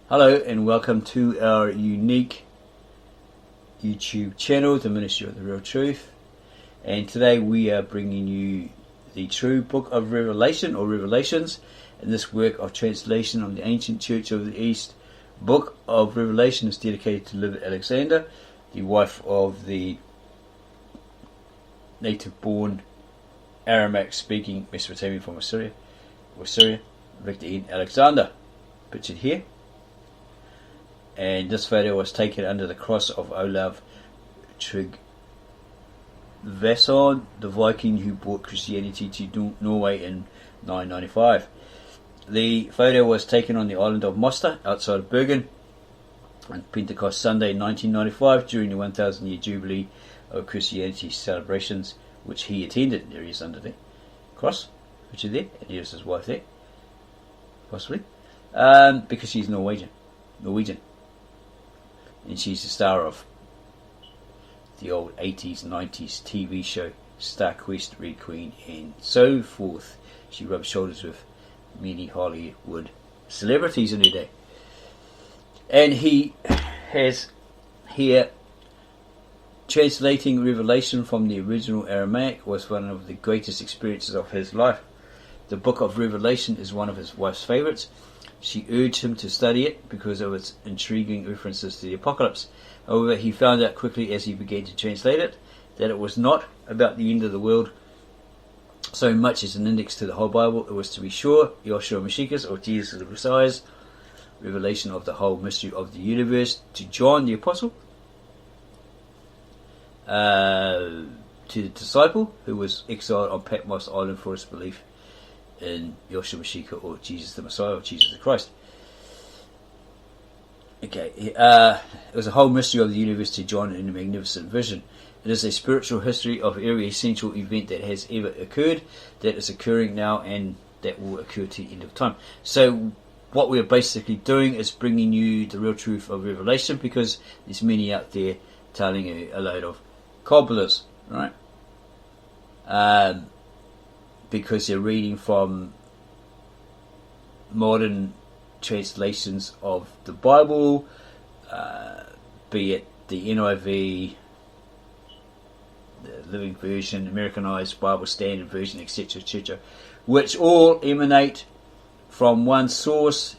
Hello and welcome to our unique YouTube channel, The Ministry of the Real Truth. And today we are bringing you the true book of Revelation, or Revelations, and this work of translation of the ancient Church of the East. Book of Revelation is dedicated to Liv Alexander, the wife of the native-born Aramaic-speaking Mesopotamian from Assyria, Victor N. Alexander, pictured here. And this photo was taken under the cross of Olav Tryggvason, the Viking who brought Christianity to Norway in 995. The photo was taken on the island of Moster, outside of Bergen, on Pentecost Sunday 1995, during the 1000-year Jubilee of Christianity celebrations, which he attended. There he is under the cross, pictured there, and here's his wife there, possibly, because she's Norwegian. And she's the star of the old 80s, 90s TV show Star Quest, Red Queen, and so forth. She rubbed shoulders with many Hollywood celebrities in her day. And he has here, translating Revelation from the original Aramaic was one of the greatest experiences of his life. The book of Revelation is one of his wife's favorites. She urged him to study it because of its intriguing references to the apocalypse. However, he found out quickly as he began to translate it that it was not about the end of the world so much as an index to the whole Bible. It was, to be sure, Eashoa Msheekha's, or Jesus the Messiah's, revelation of the whole mystery of the universe to John the Apostle, to the disciple who was exiled on Patmos Island for his belief in Eashoa Msheekha, or Jesus the Messiah, or Jesus the Christ. Okay, it was a whole mystery of the universe to John in a magnificent vision. It is a spiritual history of every essential event that has ever occurred, that is occurring now, and that will occur to the end of time. So what we're basically doing is bringing you the real truth of Revelation, because there's many out there telling you a load of cobblers, right? Because they're reading from modern translations of the Bible, be it the NIV, the Living Version, Americanized Bible Standard Version, etc., etc., which all emanate from one source.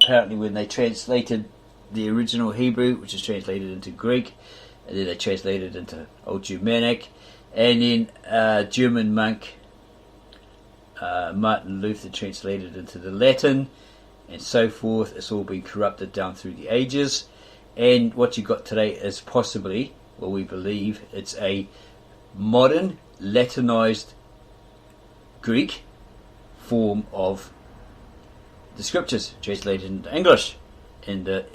Apparently, when they translated the original Hebrew, which is translated into Greek, and then they translated into Old Germanic, and then German monk Martin Luther translated into the Latin, and so forth. It's all been corrupted down through the ages, and what you got today is possibly, well, we believe it's a modern Latinized Greek form of the scriptures translated into English. And the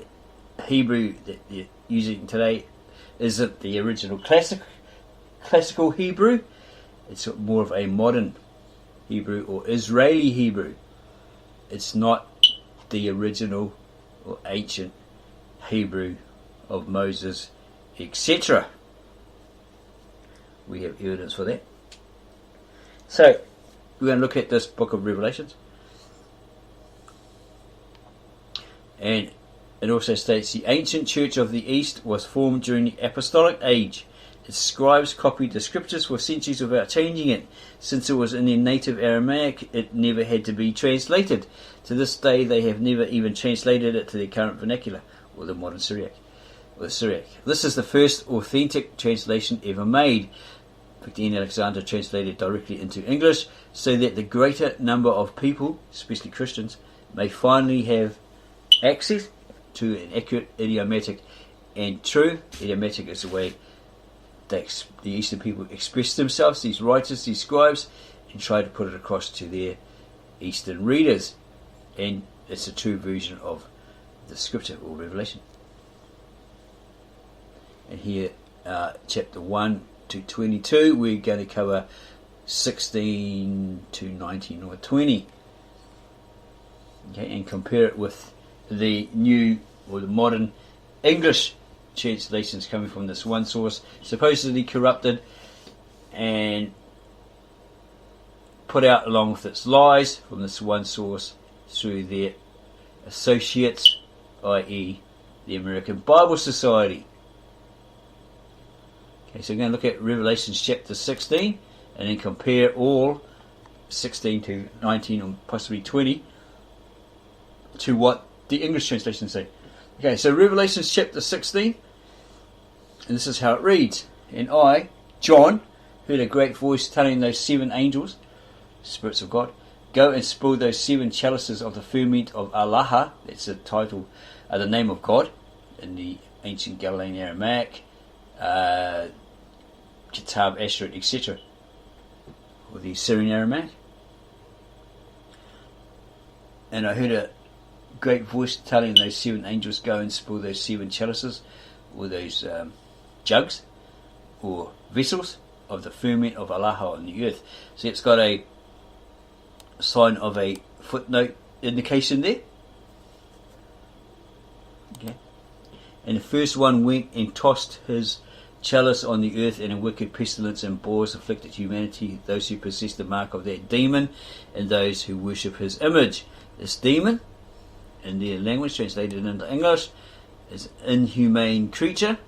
Hebrew that you're using today isn't the original classical Hebrew. It's more of a modern Hebrew, or Israeli Hebrew. It's not the original or ancient Hebrew of Moses, etc. We have evidence for that. So we're going to look at this book of Revelations, and it also states the ancient Church of the East was formed during the Apostolic Age. Its scribes copied the scriptures for centuries without changing it. Since it was in their native Aramaic, it never had to be translated. To this day, they have never even translated it to their current vernacular, or the modern Syriac. This is the first authentic translation ever made. Victor N. Alexander translated directly into English, so that the greater number of people, especially Christians, may finally have access to an accurate idiomatic and true. Idiomatic is the way the Eastern people express themselves, these writers, these scribes, and try to put it across to their Eastern readers. And it's a true version of the scripture, or Revelation. And here, chapter 1 to 22, we're going to cover 16 to 19 or 20. Okay, and compare it with the new, or the modern English translations coming from this one source, supposedly corrupted and put out along with its lies from this one source through their associates i.e. the American Bible Society. Okay, so we're going to look at Revelation chapter 16 and then compare all 16 to 19 or possibly 20 to what the English translations say. Okay, so Revelation chapter 16, and this is how it reads. And I, John, heard a great voice telling those 7 angels, spirits of God, go and spoil those 7 chalices of the ferment of Allah. That's the title, the name of God in the ancient Galilean-Aramaic, Kitab, Ashret, etc. Or the Assyrian Aramaic. And I heard a great voice telling those 7 angels, go and spoil those 7 chalices, or those jugs, or vessels of the ferment of Allah on the earth. So it's got a sign of a footnote indication there. Okay. And the first one went and tossed his chalice on the earth, and a wicked pestilence and boars afflicted humanity, those who possess the mark of that demon, and those who worship his image. This demon, in their language translated into English, is inhumane creature,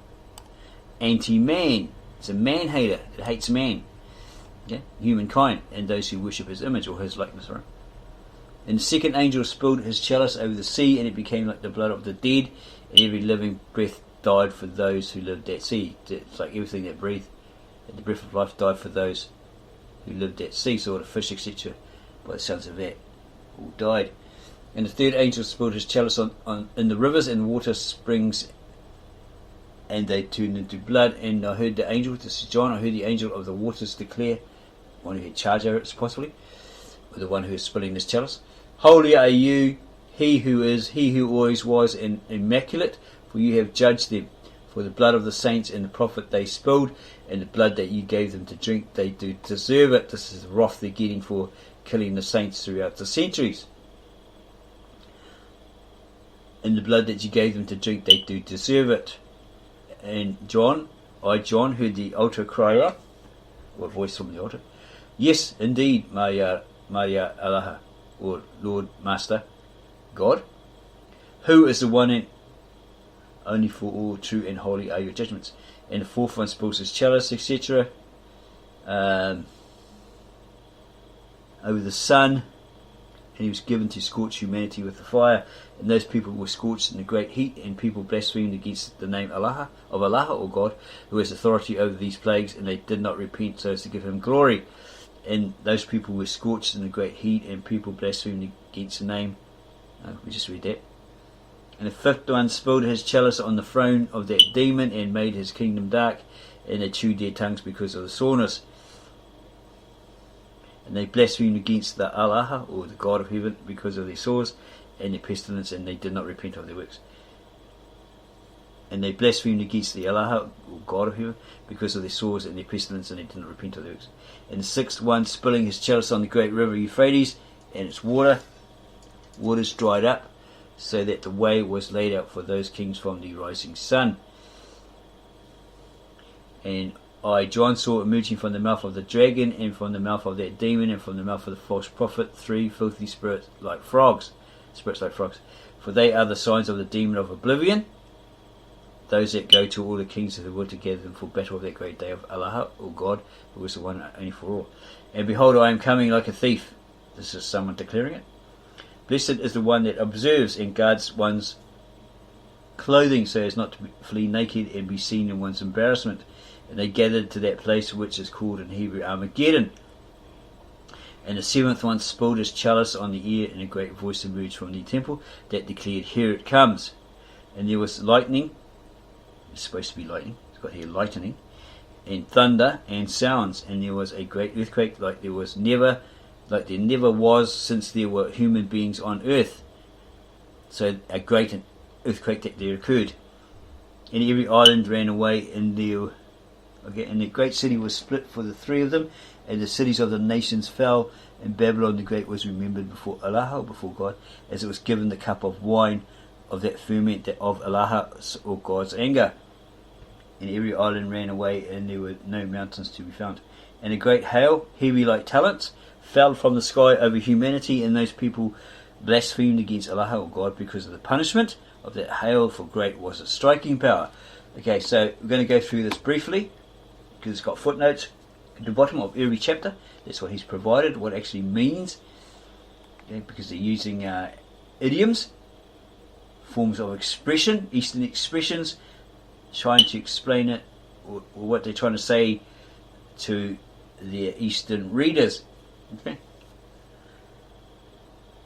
anti-man. It's a man-hater. It hates man, okay? Humankind, and those who worship his image or his likeness. Right? And the second angel spilled his chalice over the sea, and it became like the blood of the dead, and every living breath died for those who lived at sea. It's like everything that breathed, and the breath of life died for those who lived at sea. So all the fish, etc., by the sounds of that, all died. And the third angel spilled his chalice in the rivers and water springs, and they turned into blood. And I heard the angel, this is John, I heard the angel of the waters declare, one who had charge over it possibly, or the one who is spilling this chalice, holy are you, he who is, he who always was, and immaculate, for you have judged them. For the blood of the saints and the prophet they spilled, and the blood that you gave them to drink, they do deserve it. This is the wrath they're getting for killing the saints throughout the centuries. And the blood that you gave them to drink, they do deserve it. And John, John, heard the altar cry out, or voice from the altar, yes, indeed, my Allah, or Lord, Master, God, who is the one and only, for all true and holy are your judgments. And the fourth one spills his chalice, etc., over the sun, and he was given to scorch humanity with the fire, and those people were scorched in the great heat, and people blasphemed against the name Allah, of Allah, or God, who has authority over these plagues, and they did not repent so as to give him glory. And those people were scorched in the great heat, and people blasphemed against the name. We just read that. And the fifth one spilled his chalice on the throne of that demon, and made his kingdom dark, and they chewed their tongues because of the soreness. And they blasphemed against the Allah, or the God of heaven, because of their sores and their pestilence, and they did not repent of their works. And they blasphemed against the Allah, or God of heaven, because of their sores and their pestilence, and they did not repent of their works. And the sixth one spilling his chalice on the great river Euphrates, and its waters dried up, so that the way was laid out for those kings from the rising sun. And I, John, saw emerging from the mouth of the dragon, and from the mouth of that demon, and from the mouth of the false prophet, 3 filthy spirits like frogs. For they are the signs of the demon of oblivion, those that go to all the kings of the world to gather them for battle of that great day of Allah, or God, who is the one only for all. And behold, I am coming like a thief. This is someone declaring it. Blessed is the one that observes and guards one's clothing, so as not to flee naked and be seen in one's embarrassment. And they gathered to that place which is called in Hebrew Armageddon. And the seventh one spilled his chalice on the air, and a great voice emerged from the temple that declared, here it comes. And there was lightning, it's supposed to be lightning, it's got here lightning, and thunder and sounds, and there was a great earthquake like there never was since there were human beings on earth. So a great earthquake that there occurred. And every island ran away, and the great city was split for the 3 of them, and the cities of the nations fell, and Babylon the Great was remembered before Allah, before God, as it was given the cup of wine of that ferment of Allah, or God's anger. And every island ran away, and there were no mountains to be found. And a great hail, heavy like talents, fell from the sky over humanity, and those people blasphemed against Allah or God because of the punishment of that hail, for great was its striking power. Okay, so we're going to go through this briefly because it's got footnotes at the bottom of every chapter. That's what he's provided, what it actually means. Okay, because they're using idioms, forms of expression, Eastern expressions, trying to explain it or what they're trying to say to their Eastern readers. Okay.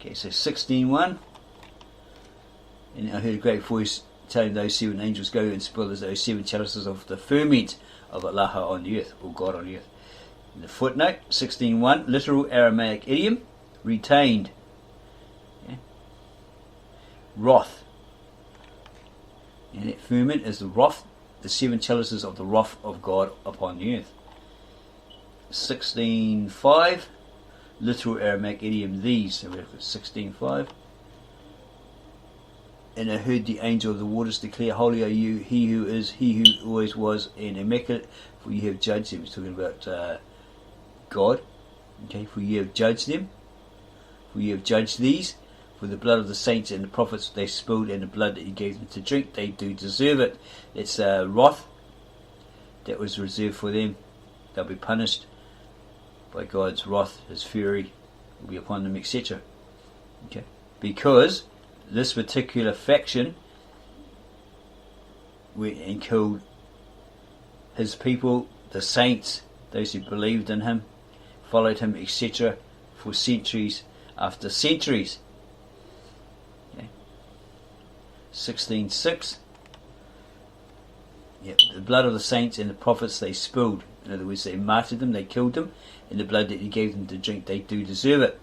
Okay, so 16:1. And I heard a great voice telling those 7 angels, go and spoil those 7 chalices of the ferment of Allah on the earth, or God on the earth. In the footnote, 16:1, literal Aramaic idiom, retained. Okay. Wrath. And that ferment is the wrath, the 7 chalices of the wrath of God upon the earth. 16:5, literal Aramaic idiom, these. So we've got 16:5. And I heard the angel of the waters declare, holy are you, he who is, he who always was, and immaculate, for you have judged them. He's talking about God. Okay, for you have judged them, for you have judged these, for the blood of the saints and the prophets they spilled, and the blood that you gave them to drink, they do deserve it. It's wrath that was reserved for them. They'll be punished by God's wrath, his fury will be upon them, etc. Okay, because this particular faction went and killed his people, the saints, those who believed in him, followed him, etc., for centuries after centuries. Okay. 16:6. Yep, the blood of the saints and the prophets they spilled. In other words, they martyred them, they killed them, and the blood that he gave them to drink, they do deserve it.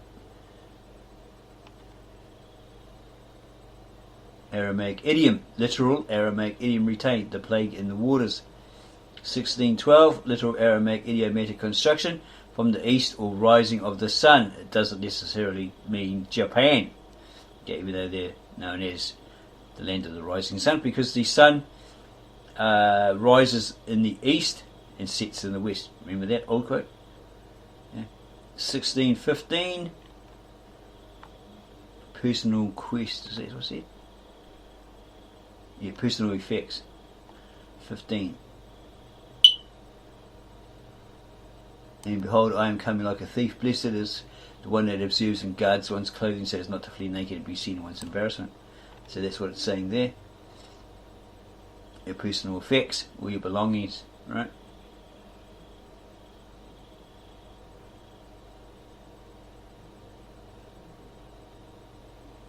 Aramaic idiom, literal Aramaic idiom retained, the plague in the waters. 16:12, literal Aramaic idiomatic construction, from the east or rising of the sun. It doesn't necessarily mean Japan, okay, even though they're known as the land of the rising sun, because the sun rises in the east and sets in the west. Remember that old quote? Yeah. 16:15, personal quest, is that what I said? Yeah, personal effects. 15. And behold, I am coming like a thief. Blessed is the one that observes and guards one's clothing so as not to flee naked and be seen in one's embarrassment. So that's what it's saying there. Your personal effects, or your belongings, right?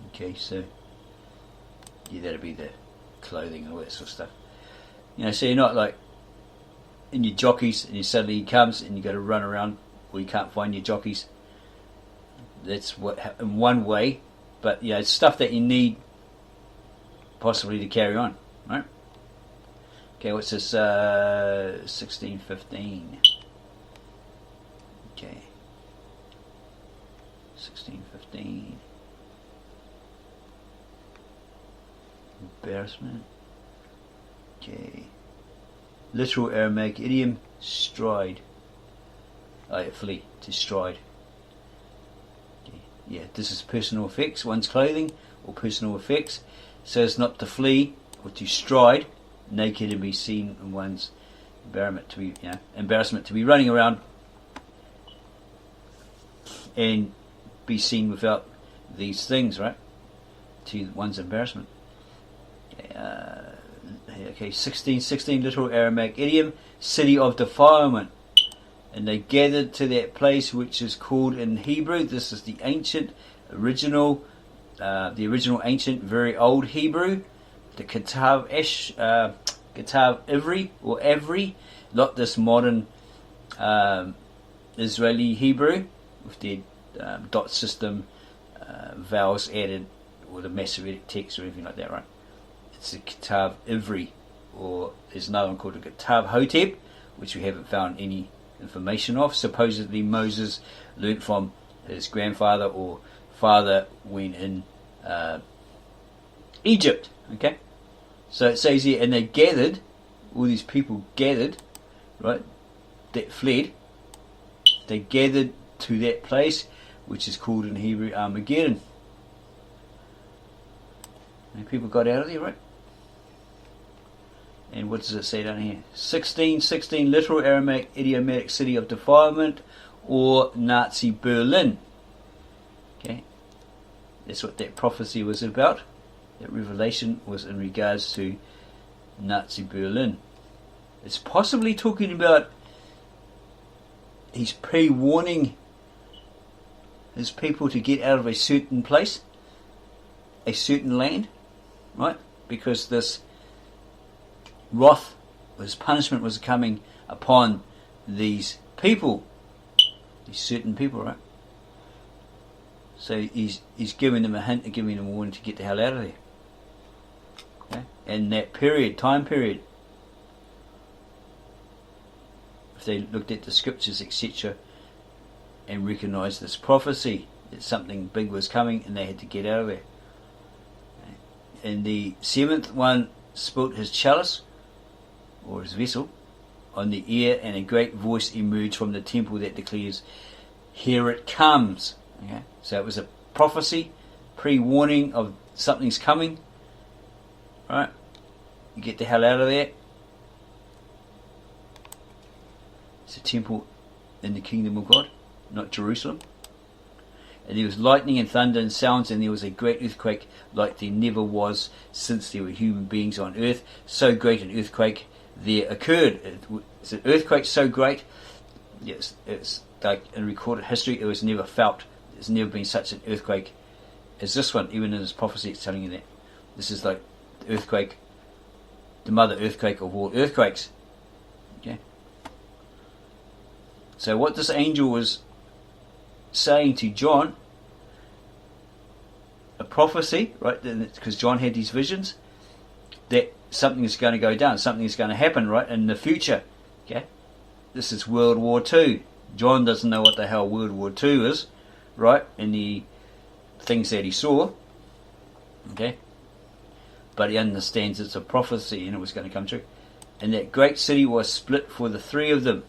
Okay, so yeah, that'll be the clothing and all that sort of stuff. You know, so you're not like in your jockeys and suddenly he comes and you got to run around or you can't find your jockeys. That's what in one way, but you know, it's stuff that you need possibly to carry on, right? Okay, what's this? 16:15. Okay, 16:15. Embarrassment. Okay. Literal Aramaic idiom, stride. Flee, to stride. Okay. Yeah, this is personal effects, one's clothing, or personal effects, so as not to flee or to stride naked and be seen in one's embarrassment to be running around and be seen without these things, right? To one's embarrassment. Okay, 16:16, literal Aramaic idiom, city of defilement. And they gathered to that place which is called in Hebrew, this is the ancient, original, ancient, very old Hebrew, the Ketav Ivri, or Avri, not this modern Israeli Hebrew, with their dot system, vowels added, or the Masoretic text or anything like that, right? It's the Ketav Ivri, or there's another one called the Ketav Hotep, which we haven't found any information of. Supposedly Moses learnt from his grandfather or father when in Egypt. Okay, so it says here, and they gathered, all these people gathered, right, that fled, they gathered to that place which is called in Hebrew Armageddon. And people got out of there, right? And what does it say down here? 1616, literal Aramaic idiomatic city of defilement, or Nazi Berlin. Okay, that's what that prophecy was about. That revelation was in regards to Nazi Berlin. It's possibly talking about he's pre-warning his people to get out of a certain place, a certain land, right? Because this wrath, his punishment was coming upon these people, these certain people, right? So he's giving them a hint and giving them a warning to get the hell out of there. Okay? And that period, time period, if they looked at the scriptures, etc., and recognised this prophecy that something big was coming and they had to get out of there. And the seventh one spilt his chalice, or his vessel, on the air, and a great voice emerged from the temple that declares, "Here it comes." Okay? So it was a prophecy, pre-warning of something's coming. Right? You get the hell out of there. It's a temple in the kingdom of God, not Jerusalem. And there was lightning and thunder and sounds, and there was a great earthquake like there never was since there were human beings on earth. So great an earthquake there occurred. It's an earthquake so great, yes, it's like in recorded history, it was never felt. There's never been such an earthquake as this one. Even in this prophecy, it's telling you that. This is like the earthquake, the mother earthquake of all earthquakes. Okay. So what this angel was saying to John, a prophecy, right? Because John had these visions that something is going to go down, something is going to happen, right, in the future. Okay, this is World War II. John doesn't know what the hell World War II is, right? And the things that he saw, okay, but he understands it's a prophecy and it was going to come true. And that great city was split for the three of them.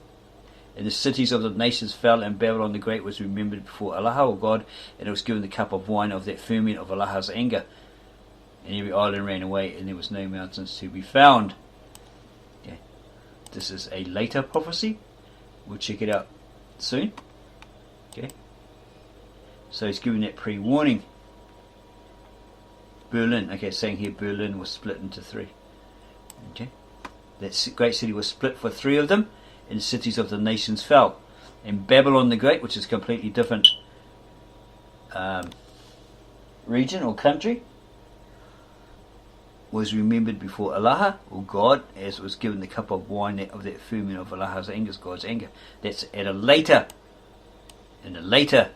And the cities of the nations fell, and Babylon the Great was remembered before Allah, or God, and it was given the cup of wine of that ferment of Allah's anger. And every island ran away, and there was no mountains to be found. Okay. This is a later prophecy. We'll check it out soon. Okay. So he's giving that pre-warning. Berlin. Okay, it's saying here Berlin was split into three. Okay. That great city was split for three of them, and the cities of the nations fell. And Babylon the Great, which is a completely different region or country, was remembered before Allah, or God, as was given the cup of wine of that ferment of Allah's anger, God's anger. That's at a later, in a later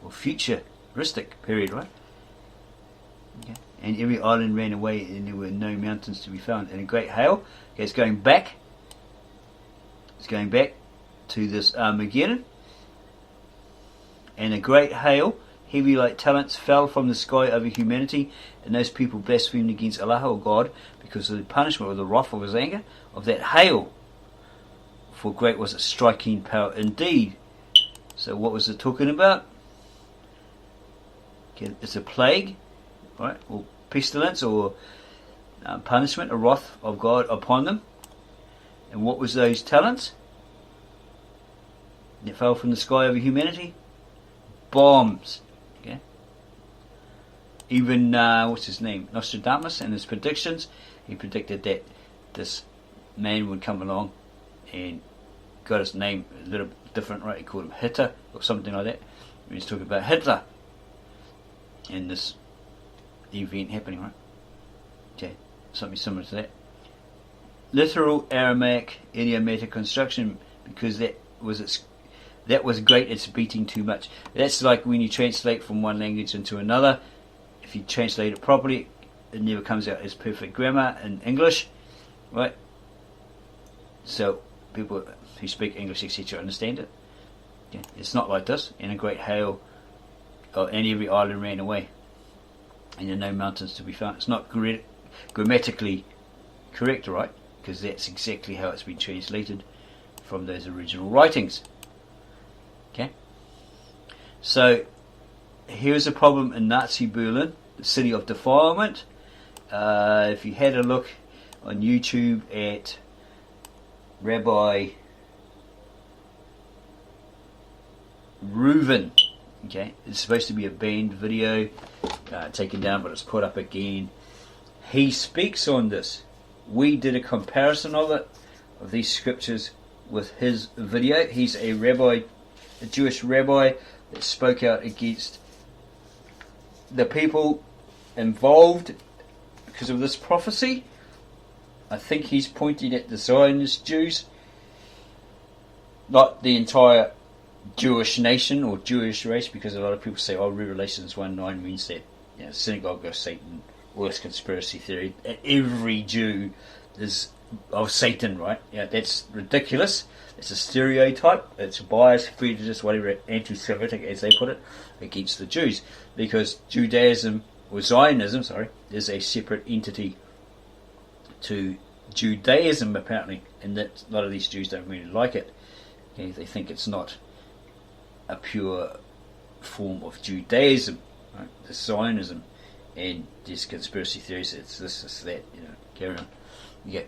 or futuristic period, right? Okay. And every island ran away, and there were no mountains to be found. And a great hail, okay, it's going back. It's going back to this Armageddon. And a great hail, heavy like talents, fell from the sky over humanity, and those people blasphemed against Allah, or God, because of the punishment or the wrath of his anger of that hail. For great was its striking power indeed. So what was it talking about? Okay, it's a plague, right, or pestilence, or punishment, a wrath of God upon them. And what was those talents that fell from the sky over humanity? Bombs. Okay. Even what's his name, Nostradamus, and his predictions, he predicted that this man would come along, and got his name a little different, right? He called him Hitler or something like that. He was talking about Hitler and this event happening, right? Okay, something similar to that. Literal Aramaic idiomatic construction, because that was great. It's beating too much. That's like when you translate from one language into another. If you translate it properly, it never comes out as perfect grammar in English, right? So people who speak English, etc., understand it. Okay. It's not like this. And a great hail, and every island ran away, and there are no mountains to be found. It's not grammatically correct, right? Because that's exactly how it's been translated from those original writings. Okay? So, here's a problem in Nazi Berlin. the city of defilement. If you had a look on YouTube at Rabbi Reuven, okay, it's supposed to be a banned video, taken down, but it's put up again. He speaks on this. We did a comparison of it, of these scriptures, with his video. He's a rabbi, a Jewish rabbi that spoke out against the people involved because of this prophecy. I think he's pointing at the Zionist Jews, not the entire Jewish nation or Jewish race, because a lot of people say, oh, Revelations 1:9 means that, you know, synagogue of Satan, all this conspiracy theory. Every Jew is of Satan, right? Yeah, that's ridiculous. It's a stereotype. It's bias, prejudice, whatever, anti-Semitic, as they put it, against the Jews, because Judaism, or Zionism, sorry, is a separate entity to Judaism, apparently, and that a lot of these Jews don't really like it. Okay, they think it's not a pure form of Judaism, right? The Zionism, and these conspiracy theories, it's this, it's that, you know, carry on. Yeah.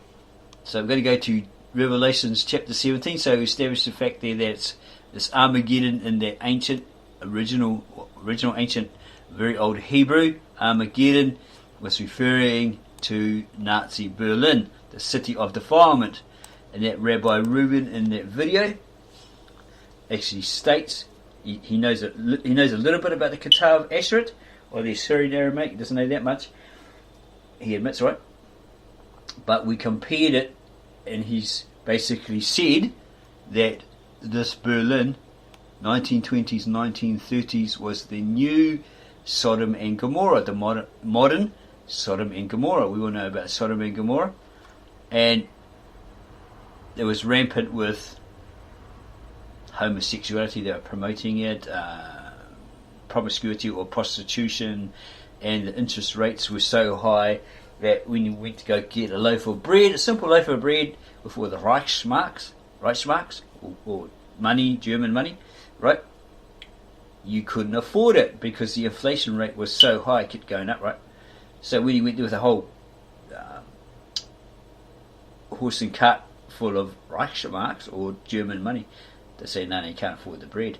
So I'm going to go to Revelations chapter 17. So we established the fact there that it's this Armageddon in the ancient, original ancient, very old Hebrew. Armageddon was referring to Nazi Berlin, the city of defilement. And that Rabbi Reuben in that video actually states he knows a little bit about the Ketav Asheret, or the Assyrian Aramaic. He doesn't know that much. He admits, right? But we compared it, and he's basically said that this Berlin, 1920s, 1930s, was the new Sodom and Gomorrah, the modern Sodom and Gomorrah. We all know about Sodom and Gomorrah. And it was rampant with homosexuality. They were promoting it, promiscuity or prostitution, and the interest rates were so high that when you went to go get a loaf of bread, a simple loaf of bread with all the Reichsmarks, or money, German money, right? You couldn't afford it because the inflation rate was so high, it kept going up, right? So when you went there with a whole horse and cart full of Reichsmarks or German money, they say, no, you can't afford the bread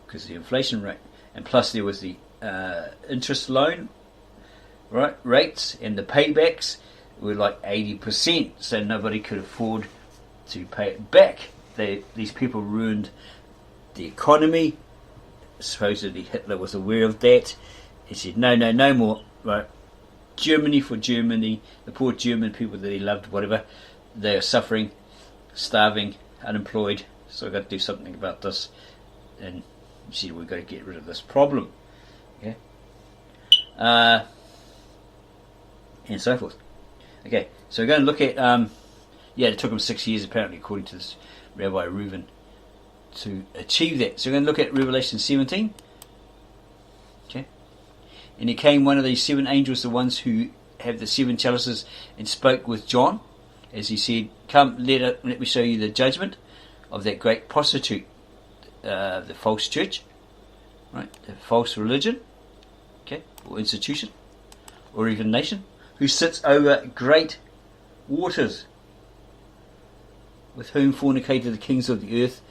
because of the inflation rate. And plus there was the interest loan, right, rates, and the paybacks were like 80%, so nobody could afford to pay it back. These people ruined the economy. Supposedly Hitler was aware of that. He said, no more, right? Germany for Germany, the poor German people that he loved, whatever, they are suffering, starving, unemployed, so we've got to do something about this. And he said, we've got to get rid of this problem. Okay? And so forth. Okay, so we're going to look at, it took him 6 years apparently, according to this Rabbi Reuven, to achieve that. So we're going to look at Revelation 17. Okay. And there came one of these seven angels, the ones who have the seven chalices, and spoke with John, as he said, come, let me show you the judgment of that great prostitute, the false church, right, the false religion, okay, or institution, or even nation, who sits over great waters, with whom fornicated the kings of the earth,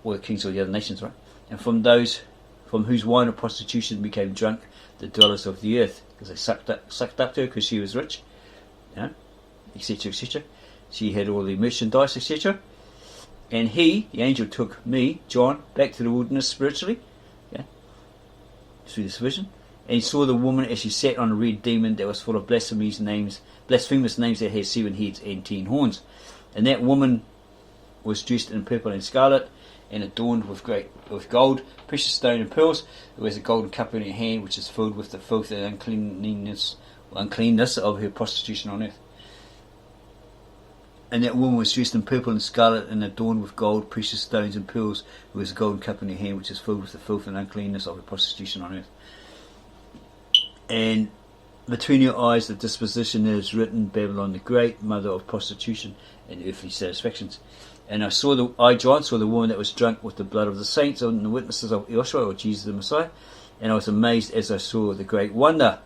or the kings of the other nations, right? And from those from whose wine of prostitution became drunk the dwellers of the earth, because they sucked up to her because she was rich, you know, etc., etc. She had all the merchandise, etc. And he, the angel, took me, John, back to the wilderness spiritually, yeah, through this vision. And he saw the woman as she sat on a red demon that was full of blasphemous names that had 7 heads and 10 horns. And that woman was dressed in purple and scarlet, and adorned with gold, precious stone and pearls. There was a golden cup in her hand, which is filled with the filth and uncleanness of her prostitution on earth. And that woman was dressed in purple and scarlet, and adorned with gold, precious stones and pearls. There was a golden cup in her hand, which is filled with the filth and uncleanness of her prostitution on earth. And between your eyes the disposition there is written, Babylon the Great, mother of prostitution and earthly satisfactions. And I, John, saw the woman that was drunk with the blood of the saints and the witnesses of Eashoa, or Jesus the Messiah. and I was amazed as I saw the great wonder.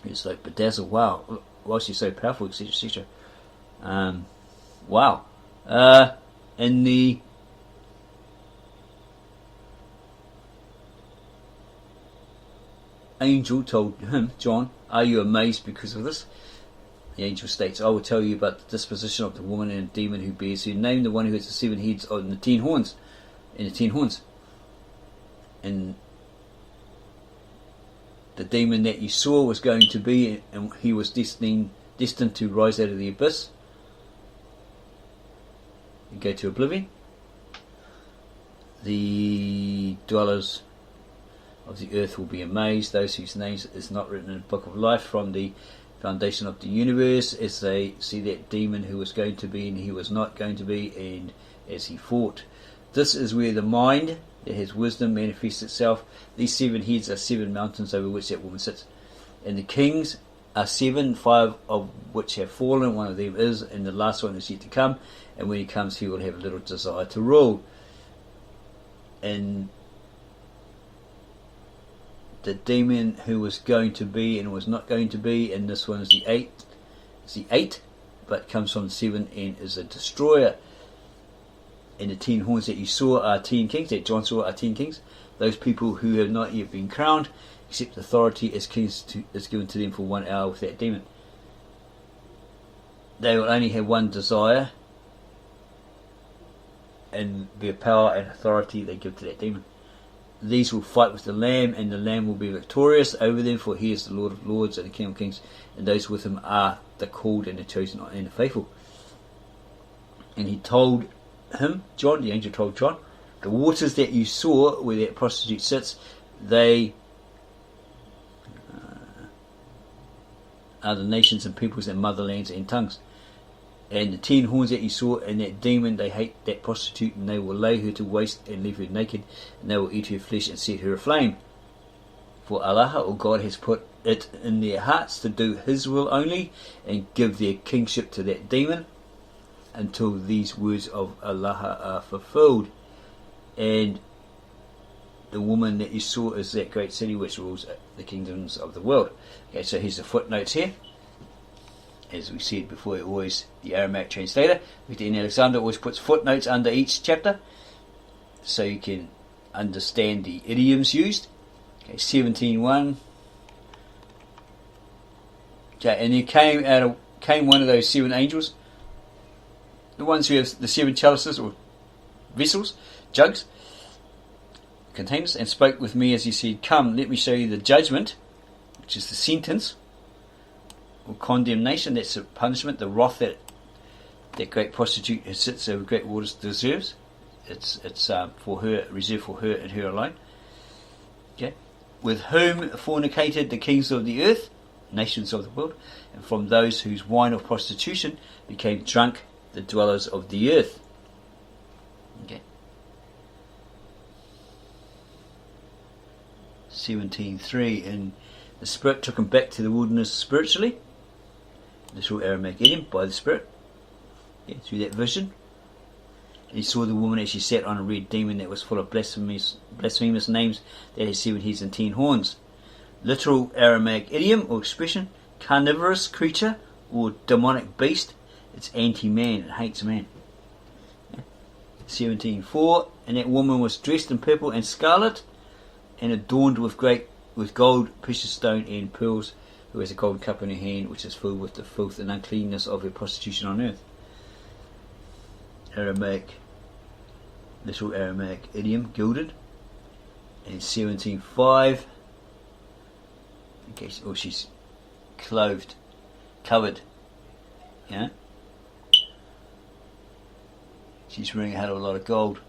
It's like bedazzled. Wow, why she's so powerful, etc., etc. Wow. And the angel told him, John, are you amazed because of this? The angel states, I will tell you about the disposition of the woman and the demon who bears her name, the one who has the 7 heads and the 10 horns. And the demon that you saw was going to be, and he was destined to rise out of the abyss and go to oblivion. The dwellers of the earth will be amazed, those whose names is not written in the book of life from the foundation of the universe, as they see that demon who was going to be and he was not going to be, and as he fought. This is where the mind that has wisdom manifests itself. These 7 heads are 7 mountains over which that woman sits, and the kings are 7, 5 of which have fallen. One of them is, and the last one is yet to come, and when he comes he will have little desire to rule. And the demon who was going to be and was not going to be, and this one is the 8. It's the 8, but comes from 7 and is a destroyer. And the 10 horns that you saw are 10 kings, that John saw are 10 kings. Those people who have not yet been crowned, except authority as kings is given to them for 1 hour with that demon. They will only have one desire, and their power and authority they give to that demon. These will fight with the Lamb, and the Lamb will be victorious over them, for he is the Lord of Lords and the King of Kings, and those with him are the called and the chosen and the faithful. And he told him, John, the angel told John, the waters that you saw where that prostitute sits, they are the nations and peoples and motherlands and tongues. And the 10 horns that you saw and that demon, they hate that prostitute, and they will lay her to waste and leave her naked, and they will eat her flesh and set her aflame. For Allah, or God, has put it in their hearts to do his will only, and give their kingship to that demon, until these words of Allah are fulfilled. And the woman that you saw is that great city which rules the kingdoms of the world. Okay, so here's the footnotes here. As we said before, always the Aramaic translator, Within Alexander, always puts footnotes under each chapter, so you can understand the idioms used. Okay, 17:1. Okay, and there came one of those 7 angels, the ones who have the 7 chalices or vessels, jugs, containers, and spoke with me as he said, come, let me show you the judgment, which is the sentence or condemnation, that's the punishment, the wrath that great prostitute who sits over great waters deserves. It's for her, reserved for her and her alone. Okay, with whom fornicated the kings of the earth, nations of the world, and from those whose wine of prostitution became drunk the dwellers of the earth. Okay. 17:3, and the Spirit took him back to the wilderness spiritually, literal Aramaic idiom, by the Spirit, through that vision. And he saw the woman as she sat on a red demon that was full of blasphemous names, that had 7 heads and 10 horns. Literal Aramaic idiom or expression, carnivorous creature or demonic beast. It's anti-man, it hates man. 17:4, and that woman was dressed in purple and scarlet, and adorned with gold, precious stone, and pearls, who has a golden cup in her hand, which is filled with the filth and uncleanness of her prostitution on earth. Aramaic, literal Aramaic idiom, gilded. And 17:5, okay, or she's clothed, covered, she's wearing a hell of a lot of gold,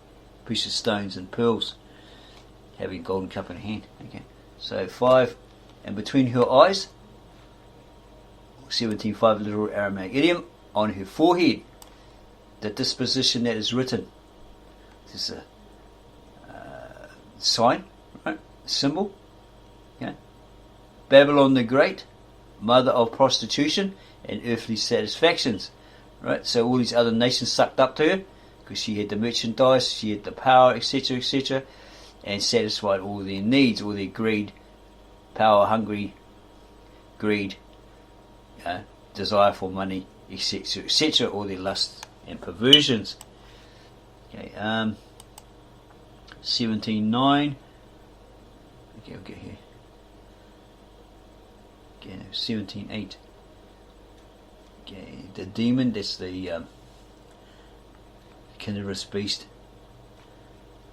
precious stones and pearls, having a golden cup in her hand. Okay, so 5, and between her eyes, 17:5, literal Aramaic idiom, on her forehead, the disposition that is written. This is a sign, right? Symbol. Okay. Babylon the Great, mother of prostitution and earthly satisfactions. Right? So all these other nations sucked up to her, because she had the merchandise, she had the power, etc., etc. and satisfied all their needs, all their greed, power, hungry, greed, desire for money, etc., etc., all their lusts and perversions. Okay, 17:9. Okay, I'll get here. Okay, 17:8. Okay, the demon, that's the carnivorous beast,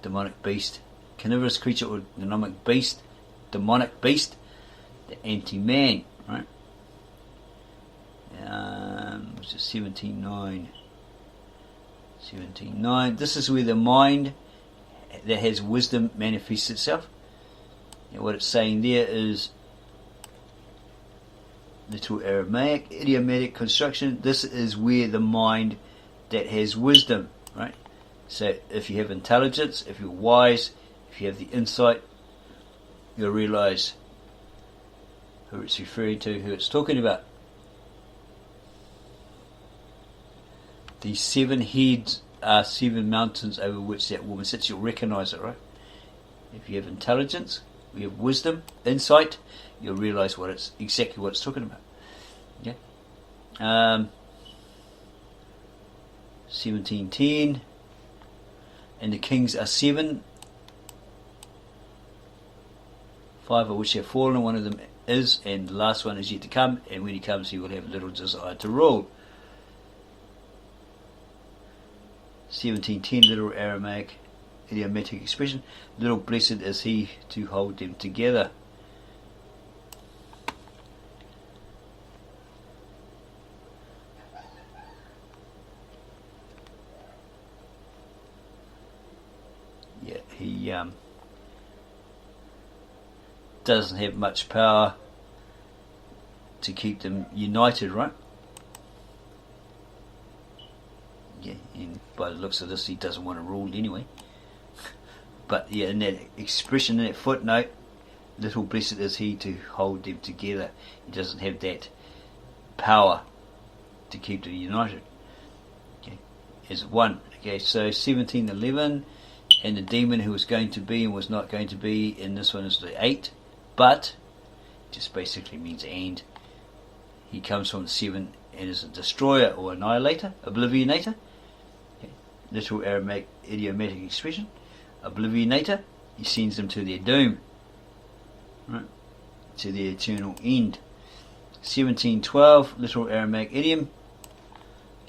demonic beast, carnivorous creature or demonic beast, the anti-man, right? Which is 17:9. 17:9. This is where the mind that has wisdom manifests itself. And what it's saying there is little Aramaic, idiomatic construction. This is where the mind that has wisdom, right? So if you have intelligence, if you're wise, if you have the insight, you'll realize who it's referring to, who it's talking about. These 7 heads are 7 mountains over which that woman sits. You'll recognize it, right? If you have intelligence, you have wisdom, insight, you'll realize exactly what it's talking about. Okay. 17:10. And the kings are 7, 5 of which have fallen, one of them is, and the last one is yet to come, and when he comes he will have little desire to rule. 17:10, little Aramaic, idiomatic expression, little blessed is he to hold them together. Yeah, he doesn't have much power to keep them united, right? Yeah, and by the looks of this, he doesn't want to rule anyway. But yeah, in that expression, in that footnote, little blessed is he to hold them together. He doesn't have that power to keep them united. Okay, as one. Okay, so 17:11, and the demon who was going to be and was not going to be, and this one is the 8, but just basically means and. He comes from the 7 and is a destroyer or annihilator, oblivionator. Okay. Little Aramaic idiomatic expression, oblivionator. He sends them to their doom, right? To their eternal end. 17:12, little Aramaic idiom.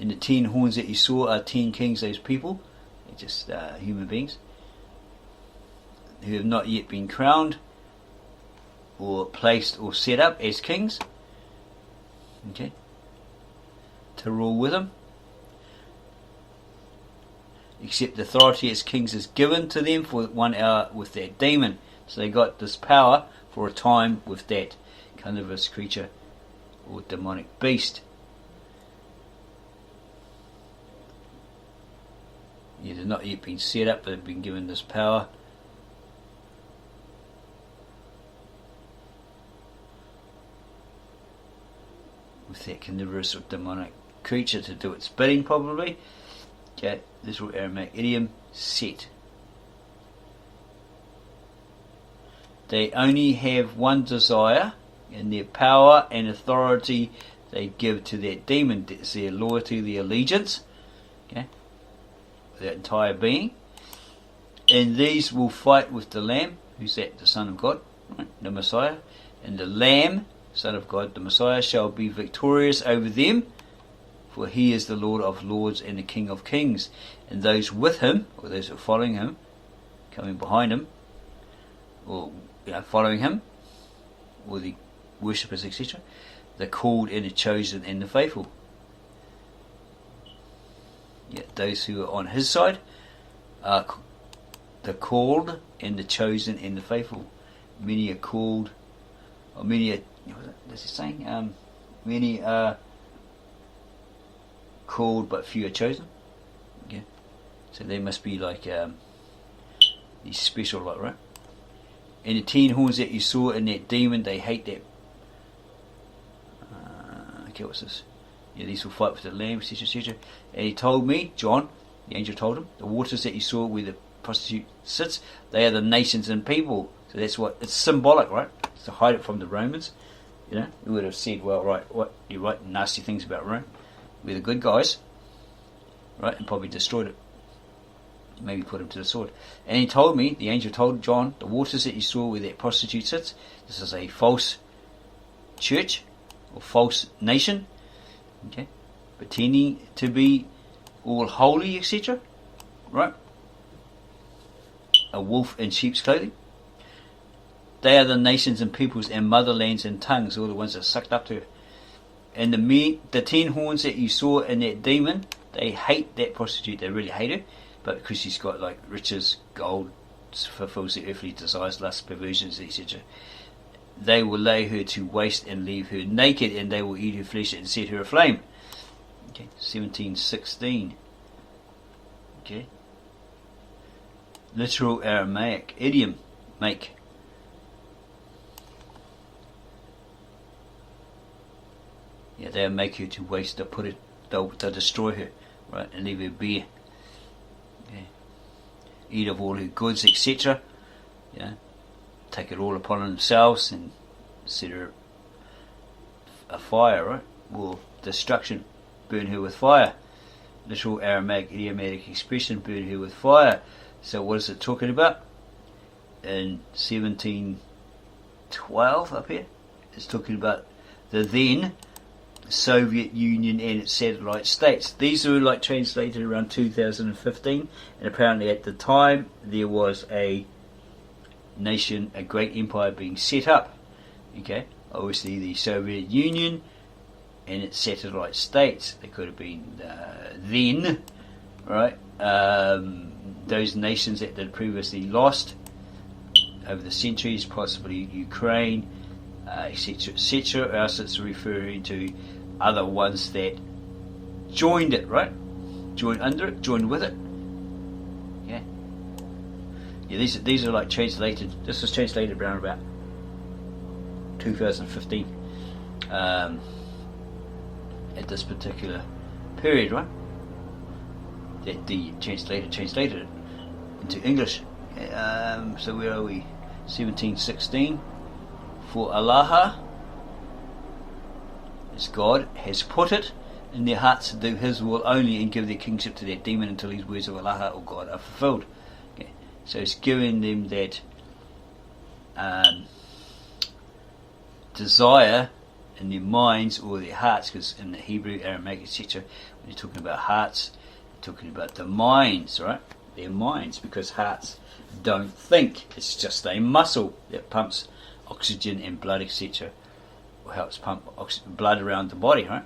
And the 10 horns that you saw are 10 kings, those people. They're just human beings who have not yet been crowned or placed or set up as kings. Okay, to rule with him, except the authority as kings is given to them for 1 hour with that demon. So they got this power for a time with that carnivorous creature or demonic beast. Yeah, they've not yet been set up, but they've been given this power. With that carnivorous or demonic creature to do its bidding, probably. Okay, little Aramaic idiom, set. They only have one desire, and their power and authority they give to that demon. It's their loyalty, their allegiance, okay, their entire being. And these will fight with the Lamb, who's that? The Son of God, right? The Messiah. And the Lamb, Son of God, the Messiah, shall be victorious over them, for he is the Lord of lords and the King of kings. And those with him, or those who are following him, coming behind him, or following him, or the worshippers, etc., the called and the chosen and the faithful. Yeah, those who are on his side are the called and the chosen and the faithful. Many are called, or many are, what's it saying? Many are called, but few are chosen. Okay, so they must be like these special, like, right? And the 10 horns that you saw in that demon, they hate that. Okay, what's this? Yeah, these will fight with the Lamb, etc., etc. And he told me, John, the angel told him, the waters that you saw where the prostitute sits. They are the nations and people. So that's what it's symbolic, right? It's to hide it from the Romans. You know, we would have said, well, right, what you write nasty things about Rome. We're the good guys, right? And probably destroyed it. Maybe put him to the sword. And he told me, the angel told John, the waters that you saw where that prostitute sits, this is a false church or false nation, okay, pretending to be all holy, etc. Right? A wolf in sheep's clothing. They are the nations and peoples and motherlands and tongues, all the ones that sucked up to her. And the 10 horns that you saw in that demon, they hate that prostitute. They really hate her, but because she's got like riches, gold, fulfills their earthly desires, lusts, perversions, etc. They will lay her to waste and leave her naked, and they will eat her flesh and set her aflame. Okay, 1716. Okay. Literal Aramaic idiom, make. Yeah, they'll make her to waste. They'll destroy her, right, and leave her bare. Okay. Eat of all her goods, etc. Yeah, take it all upon themselves and set her afire, right? Or destruction, burn her with fire. Literal Aramaic idiomatic expression, burn her with fire. So what is it talking about? In 1712 up here, it's talking about the then Soviet Union and its satellite states. These were like translated around 2015, and apparently at the time there was a nation, a great empire being set up. Okay, obviously the Soviet Union and its satellite states. They could have been then, right? Those nations that they'd previously lost over the centuries, possibly Ukraine, etc., etc. Or else it's referring to other ones that joined it, right? Joined under it, joined with it. Yeah. Yeah, these are like translated. This was translated around about 2015. At this particular period, right? That the translator translated it into English. So where are we? 1716. For Allah, as God, has put it in their hearts to do His will only and give their kingship to that demon until these words of Allah or God are fulfilled. Okay. So it's giving them that desire in their minds or their hearts, because in the Hebrew, Aramaic, etc., when you're talking about hearts, you're talking about the minds, right? Their minds, because hearts don't think. It's just a muscle that pumps oxygen and blood, etc., or helps pump blood around the body, right?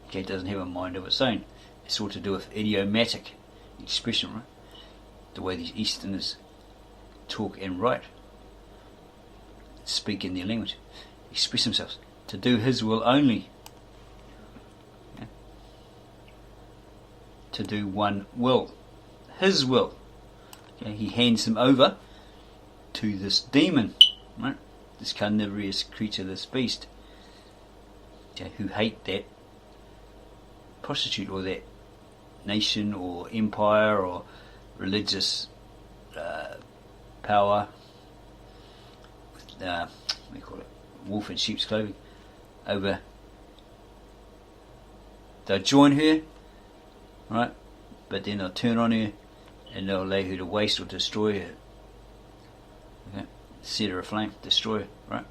Okay, it doesn't have a mind of its own. It's all to do with idiomatic expression, right? The way these Easterners talk and write, speak in their language, express themselves, to do His will only. Yeah? To do one will, His will. Okay? He hands them over to this demon, right? This carnivorous creature, this beast, okay, who hate that prostitute or that nation or empire or religious power, what do you call it, wolf in sheep's clothing, over. They'll join her, right, but then they'll turn on her and they'll lay her to waste or destroy her. Okay? Set her aflame, destroy her, right?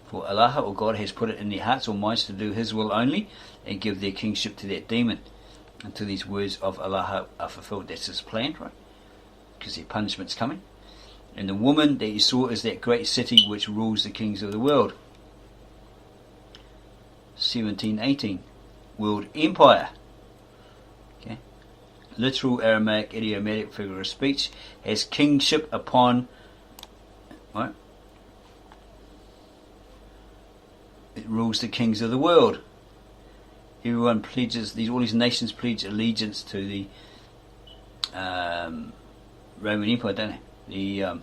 For Allah or God has put it in their hearts or minds to do His will only and give their kingship to that demon until these words of Allah are fulfilled. That's His plan, right? Because their punishment's coming. And the woman that you saw is that great city which rules the kings of the world. 1718, world empire. Okay, literal Aramaic idiomatic figure of speech, has kingship upon. Right? It rules the kings of the world. Everyone pledges, all these nations pledge allegiance to the Roman Empire, don't they? The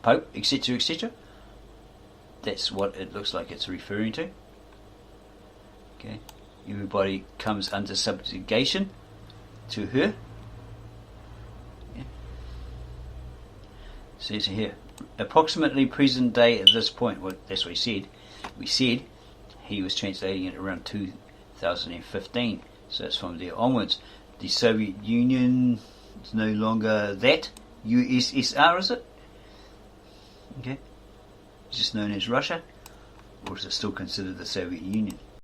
Pope, etc., etc. That's what it looks like it's referring to. Okay, everybody comes under subjugation to her. says here, approximately present day at this point. Well, that's what he said. We said he was translating it around 2015. So that's from there onwards. The Soviet Union is no longer that. USSR, is it? Okay. It's just known as Russia. Or is it still considered the Soviet Union?